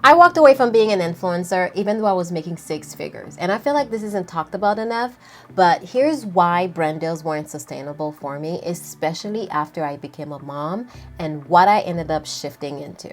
I walked away from being an influencer even though I was making six figures. And I feel like this isn't talked about enough, but here's why brand deals weren't sustainable for me, especially after I became a mom and what I ended up shifting into.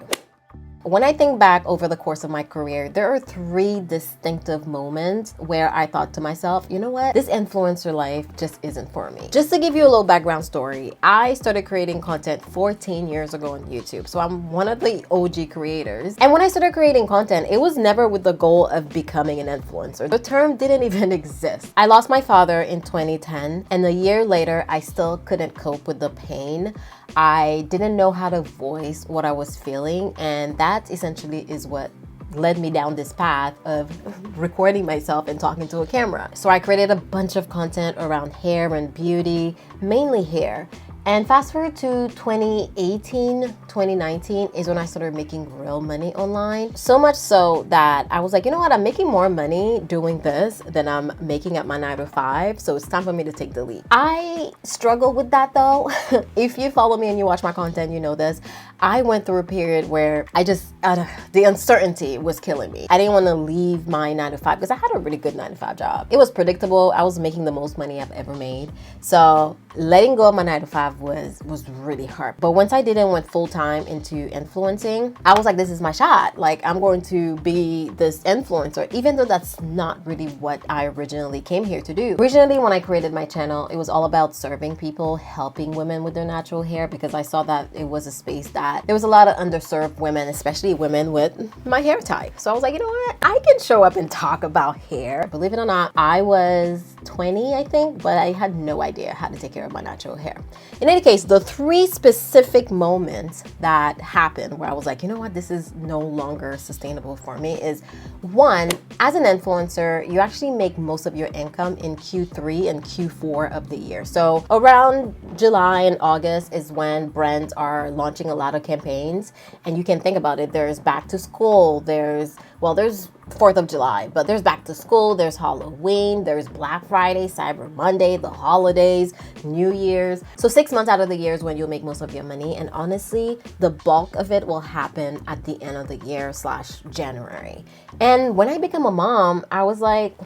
When I think back over the course of my career, there are three distinctive moments where I thought to myself, you know what? This influencer life just isn't for me. Just to give you a little background story, I started creating content 14 years ago on YouTube. So I'm one of the OG creators. And when I started creating content, it was never with the goal of becoming an influencer. The term didn't even exist. I lost my father in 2010, and a year later, I still couldn't cope with the pain. I didn't know how to voice what I was feeling, and that essentially is what led me down this path of recording myself and talking to a camera. So I created a bunch of content around hair and beauty, mainly hair. And fast forward to 2018, 2019 is when I started making real money online. So much so that I was like, you know what? I'm making more money doing this than I'm making at my 9 to 5. So it's time for me to take the leap. I struggle with that though. If you follow me and you watch my content, you know this. I went through a period where I just, the uncertainty was killing me. I didn't want to leave my 9 to 5 because I had a really good 9 to 5 job. It was predictable. I was making the most money I've ever made. So letting go of my 9 to 5 was really hard. But once I did and went full time into influencing, I was like, this is my shot. Like, I'm going to be this influencer, even though that's not really what I originally came here to do. Originally, when I created my channel, it was all about serving people, helping women with their natural hair, because I saw that it was a space that there was a lot of underserved women, especially women with my hair type. So I was like, you know what? I can show up and talk about hair. Believe it or not, I was 20, I think, but I had no idea how to take care of my natural hair. In any case, the three specific moments that happened where I was like, you know what, this is no longer sustainable for me is one, as an influencer, you actually make most of your income in Q3 and Q4 of the year. So around July and August is when brands are launching a lot of campaigns. And you can think about it, there's back to school, there's 4th of July, but there's back to school, there's Halloween, there's Black Friday, Cyber Monday, the holidays, New Year's. So 6 months out of the year is when you'll make most of your money. And honestly, the bulk of it will happen at the end of the year / January. And when I became a mom, I was like,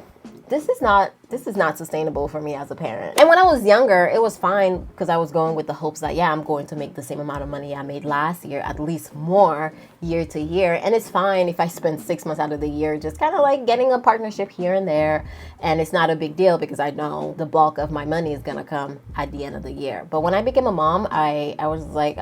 this is not sustainable for me as a parent. And when I was younger, it was fine because I was going with the hopes that, yeah, I'm going to make the same amount of money I made last year, at least more year to year. And it's fine if I spend 6 months out of the year just kind of like getting a partnership here and there. And it's not a big deal because I know the bulk of my money is gonna come at the end of the year. But when I became a mom, I was like,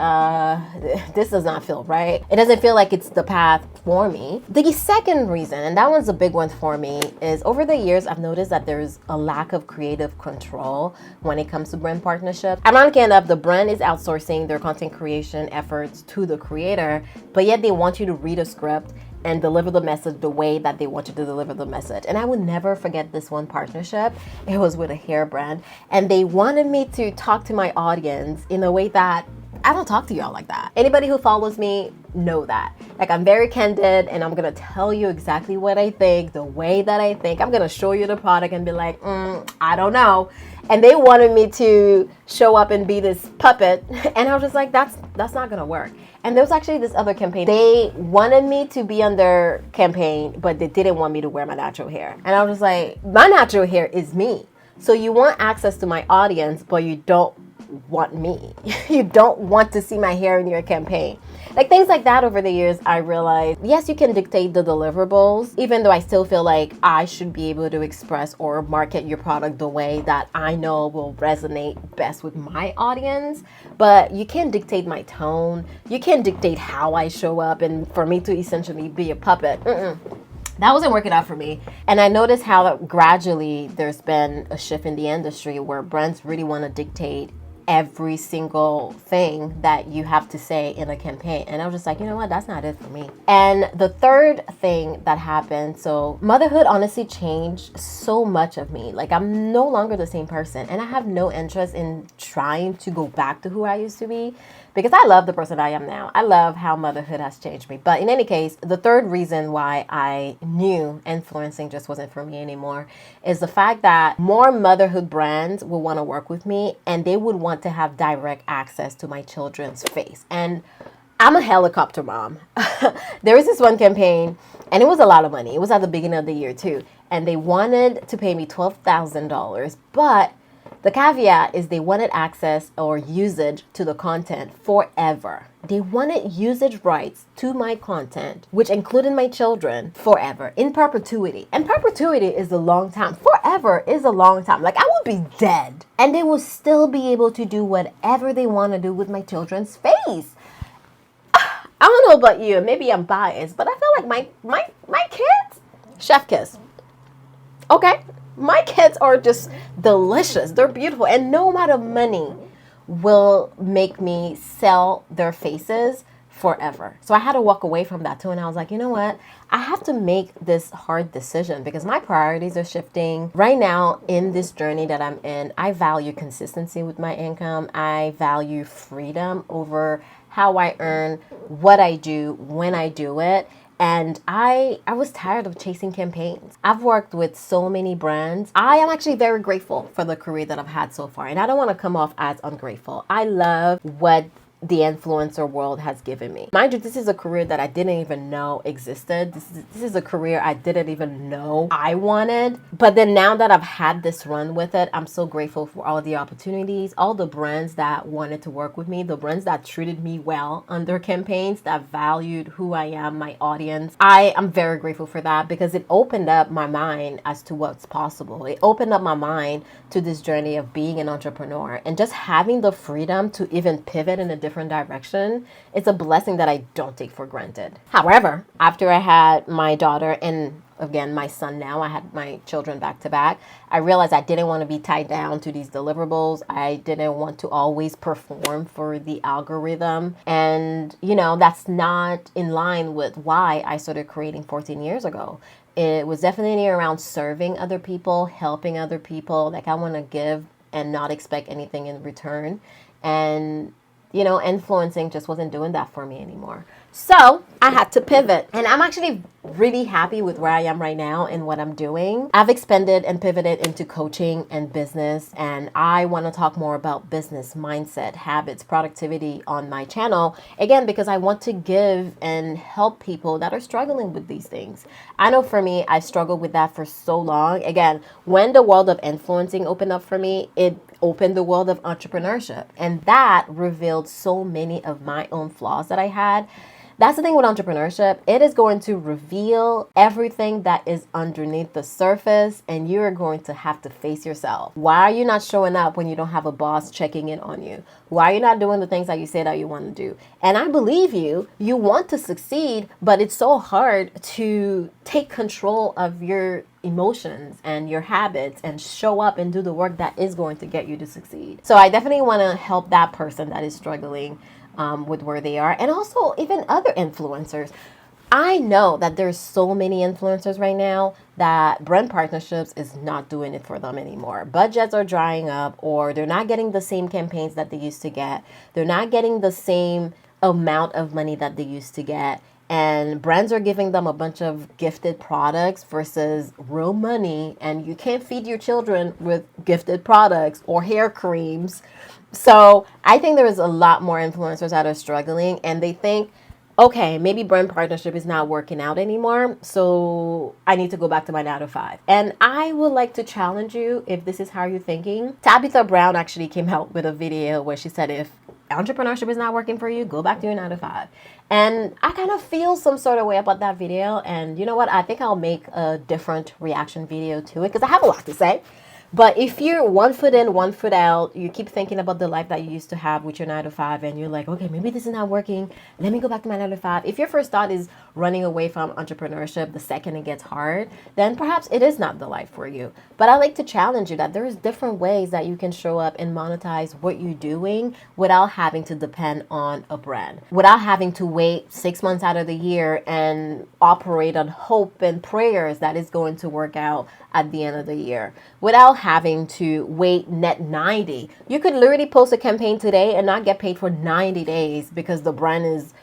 this does not feel right. It doesn't feel like it's the path for me. The second reason, and that one's a big one for me, is over the years, I've noticed that there's a lack of creative control when it comes to brand partnerships. Ironically enough, the brand is outsourcing their content creation efforts to the creator, but yet they want you to read a script and deliver the message the way that they want you to deliver the message. And I would never forget this one partnership. It was with a hair brand, and they wanted me to talk to my audience in a way that I don't talk to y'all like that. Anybody who follows me know that. Like, I'm very candid and I'm gonna tell you exactly what I think, the way that I think. I'm gonna show you the product and be like, I don't know. And they wanted me to show up and be this puppet. And I was just like, that's not gonna work. And there was actually this other campaign. They wanted me to be on their campaign, but they didn't want me to wear my natural hair. And I was just like, my natural hair is me. So you want access to my audience, but you don't want me. You don't want to see my hair in your campaign. Like, things like that over the years, I realized, yes, you can dictate the deliverables, even though I still feel like I should be able to express or market your product the way that I know will resonate best with my audience. But you can't dictate my tone. You can't dictate how I show up and for me to essentially be a puppet. That wasn't working out for me. And I noticed how gradually there's been a shift in the industry where brands really want to dictate every single thing that you have to say in a campaign. And I was just like, you know what, that's not it for me. And the third thing that happened, so motherhood honestly changed so much of me. Like, I'm no longer the same person, and I have no interest in trying to go back to who I used to be, because I love the person I am now. I love how motherhood has changed me. But in any case, the third reason why I knew influencing just wasn't for me anymore is the fact that more motherhood brands will want to work with me, and they would want to have direct access to my children's face. And I'm a helicopter mom. There was this one campaign, and it was a lot of money. It was at the beginning of the year, too. And they wanted to pay me $12,000. But the caveat is they wanted access or usage to the content forever. They wanted usage rights to my content, which included my children, forever, in perpetuity. And perpetuity is a long time. Forever is a long time. Like, I would be dead. And they will still be able to do whatever they want to do with my children's face. I don't know about you, maybe I'm biased, but I feel like my kids, chef kiss. Okay? My kids are just delicious. They're beautiful. And no amount of money will make me sell their faces forever. So I had to walk away from that too. And I was like, you know what? I have to make this hard decision because my priorities are shifting. Right now, in this journey that I'm in, I value consistency with my income. I value freedom over how I earn, what I do, when I do it. And I was tired of chasing campaigns. I've worked with so many brands. I am actually very grateful for the career that I've had so far. And I don't want to come off as ungrateful. I love what the influencer world has given me. Mind you, this is a career that I didn't even know existed. This is a career I didn't even know I wanted. But then now that I've had this run with it, I'm so grateful for all the opportunities, all the brands that wanted to work with me, the brands that treated me well under campaigns, that valued who I am, my audience. I am very grateful for that because it opened up my mind as to what's possible. It opened up my mind to this journey of being an entrepreneur and just having the freedom to even pivot in a different direction. It's a blessing that I don't take for granted. However, after I had my daughter and again my son now, I had my children back to back, I realized I didn't want to be tied down to these deliverables. I didn't want to always perform for the algorithm. And, you know, that's not in line with why I started creating 14 years ago. It was definitely around serving other people, helping other people. Like I want to give and not expect anything in return. And you know, influencing just wasn't doing that for me anymore. So I had to pivot. And I'm actually really happy with where I am right now and what I'm doing. I've expanded and pivoted into coaching and business. And I want to talk more about business, mindset, habits, productivity on my channel. Again, because I want to give and help people that are struggling with these things. I know for me, I struggled with that for so long. Again, when the world of influencing opened up for me, it opened the world of entrepreneurship. And that revealed so many of my own flaws that I had. That's the thing with entrepreneurship. It is going to reveal everything that is underneath the surface, and you're going to have to face yourself. Why are you not showing up when you don't have a boss checking in on you? Why are you not doing the things that you say that you want to do? And I believe you want to succeed, but it's so hard to take control of your emotions and your habits and show up and do the work that is going to get you to succeed. So I definitely want to help that person that is struggling with where they are, and also even other influencers. I know that there's so many influencers right now that brand partnerships is not doing it for them anymore. Budgets are drying up, or they're not getting the same campaigns that they used to get. They're not getting the same amount of money that they used to get. And brands are giving them a bunch of gifted products versus real money. And you can't feed your children with gifted products or hair creams. So I think there is a lot more influencers that are struggling, and they think, okay, maybe brand partnership is not working out anymore, so I need to go back to my 9 to 5. And I would like to challenge you if this is how you're thinking. Tabitha Brown actually came out with a video where she said, if entrepreneurship is not working for you, go back to your 9 to 5. And I kind of feel some sort of way about that video. And you know what? I think I'll make a different reaction video to it because I have a lot to say. But if you're 1 foot in, 1 foot out, you keep thinking about the life that you used to have with your 9 to 5, and you're like, okay, maybe this is not working. Let me go back to my 9 to 5. If your first thought is running away from entrepreneurship the second it gets hard, then perhaps it is not the life for you. But I like to challenge you that there's different ways that you can show up and monetize what you're doing without having to depend on a brand, without having to wait 6 months out of the year and operate on hope and prayers that it's going to work out at the end of the year, without having to wait net 90. You could literally post a campaign today and not get paid for 90 days because the brand is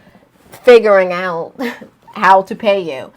figuring out how to pay you.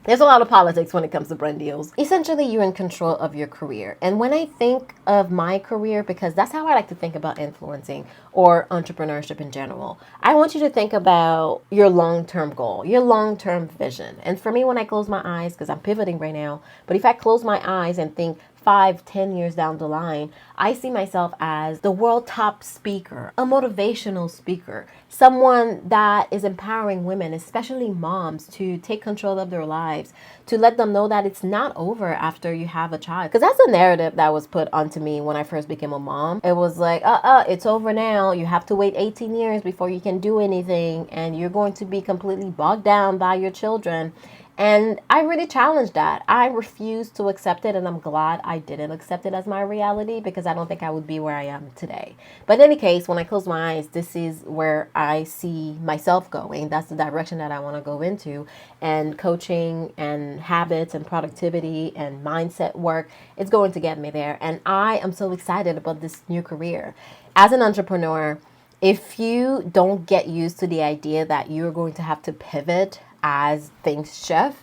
There's a lot of politics when it comes to brand deals. Essentially, you're in control of your career. And when I think of my career, because that's how I like to think about influencing or entrepreneurship in general, I want you to think about your long-term goal, your long-term vision. And for me, when I close my eyes, because I'm pivoting right now, but if I close my eyes and think 5, 10 years down the line, I see myself as the world top speaker, a motivational speaker, someone that is empowering women, especially moms, to take control of their lives, to let them know that it's not over after you have a child. Because that's the narrative that was put onto me when I first became a mom. It was like, it's over now. You have to wait 18 years before you can do anything, and you're going to be completely bogged down by your children. And I really challenged that. I refused to accept it, and I'm glad I didn't accept it as my reality, because I don't think I would be where I am today. But in any case, when I close my eyes, this is where I see myself going. That's the direction that I want to go into. And coaching and habits and productivity and mindset work, it's going to get me there. And I am so excited about this new career. As an entrepreneur, if you don't get used to the idea that you're going to have to pivot as things shift,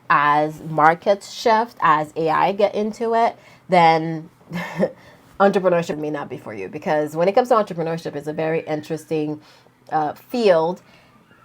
as markets shift, as AI get into it, then entrepreneurship may not be for you. Because when it comes to entrepreneurship, it's a very interesting field.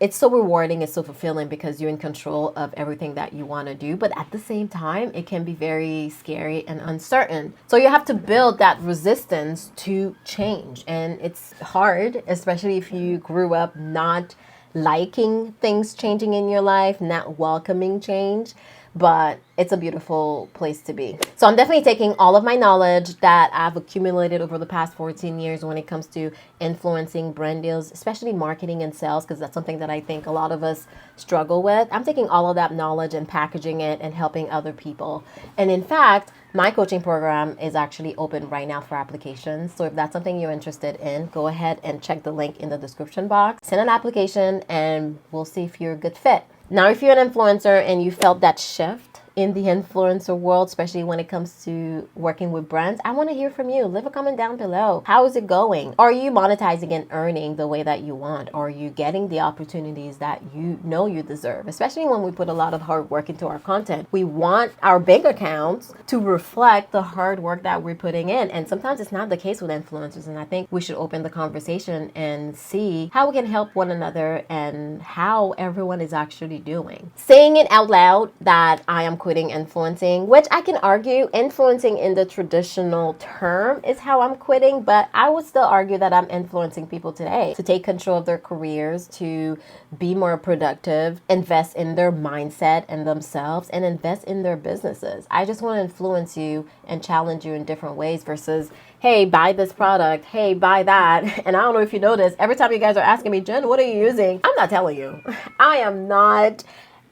It's so rewarding, it's so fulfilling, because you're in control of everything that you want to do. But at the same time, it can be very scary and uncertain. So you have to build that resistance to change. And it's hard, especially if you grew up not liking things changing in your life, not welcoming change. But it's a beautiful place to be. So I'm definitely taking all of my knowledge that I've accumulated over the past 14 years when it comes to influencing brand deals, especially marketing and sales, because that's something that I think a lot of us struggle with. I'm taking all of that knowledge and packaging it and helping other people. And in fact, my coaching program is actually open right now for applications. So if that's something you're interested in, go ahead and check the link in the description box. Send an application and we'll see if you're a good fit. Now, if you're an influencer and you felt that shift in the influencer world, especially when it comes to working with brands, I want to hear from you. Leave a comment down below. How is it going? Are you monetizing and earning the way that you want? Are you getting the opportunities that you know you deserve? Especially when we put a lot of hard work into our content. We want our bank accounts to reflect the hard work that we're putting in. And sometimes it's not the case with influencers. And I think we should open the conversation and see how we can help one another and how everyone is actually doing. Saying it out loud that I am quitting influencing, which I can argue influencing in the traditional term is how I'm quitting, but I would still argue that I'm influencing people today to take control of their careers, to be more productive, invest in their mindset and themselves, and invest in their businesses. I just want to influence you and challenge you in different ways versus, hey, buy this product, hey, buy that. And I don't know if you notice, every time you guys are asking me, Jen, what are you using? I'm not telling you. I am not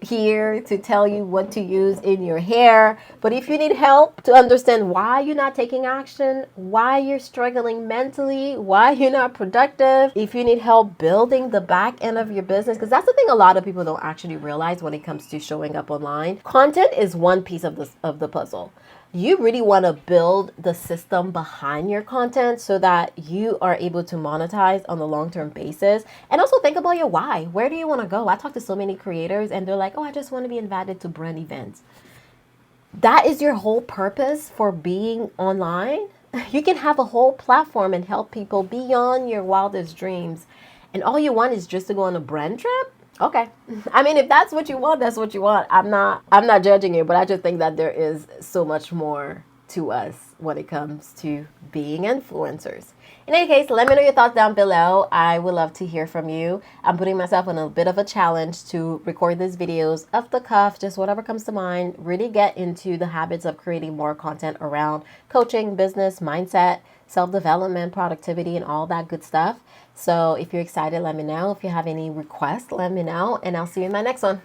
here to tell you what to use in your hair. But if you need help to understand why you're not taking action, why you're struggling mentally, why you're not productive, if you need help building the back end of your business, because that's the thing a lot of people don't actually realize when it comes to showing up online. Content is one piece of the puzzle. You really want to build the system behind your content so that you are able to monetize on a long-term basis. And also think about your why. Where do you want to go? I talk to so many creators and they're like, oh, I just want to be invited to brand events. That is your whole purpose for being online? You can have a whole platform and help people beyond your wildest dreams. And all you want is just to go on a brand trip? Okay. I mean, if that's what you want, that's what you want. I'm not judging you, but I just think that there is so much more to us when it comes to being influencers. In any case, let me know your thoughts down below. I would love to hear from you. I'm putting myself on a bit of a challenge to record these videos off the cuff, just whatever comes to mind, really get into the habits of creating more content around coaching, business, mindset, self-development, productivity, and all that good stuff. So if you're excited, let me know. If you have any requests, let me know, and I'll see you in my next one.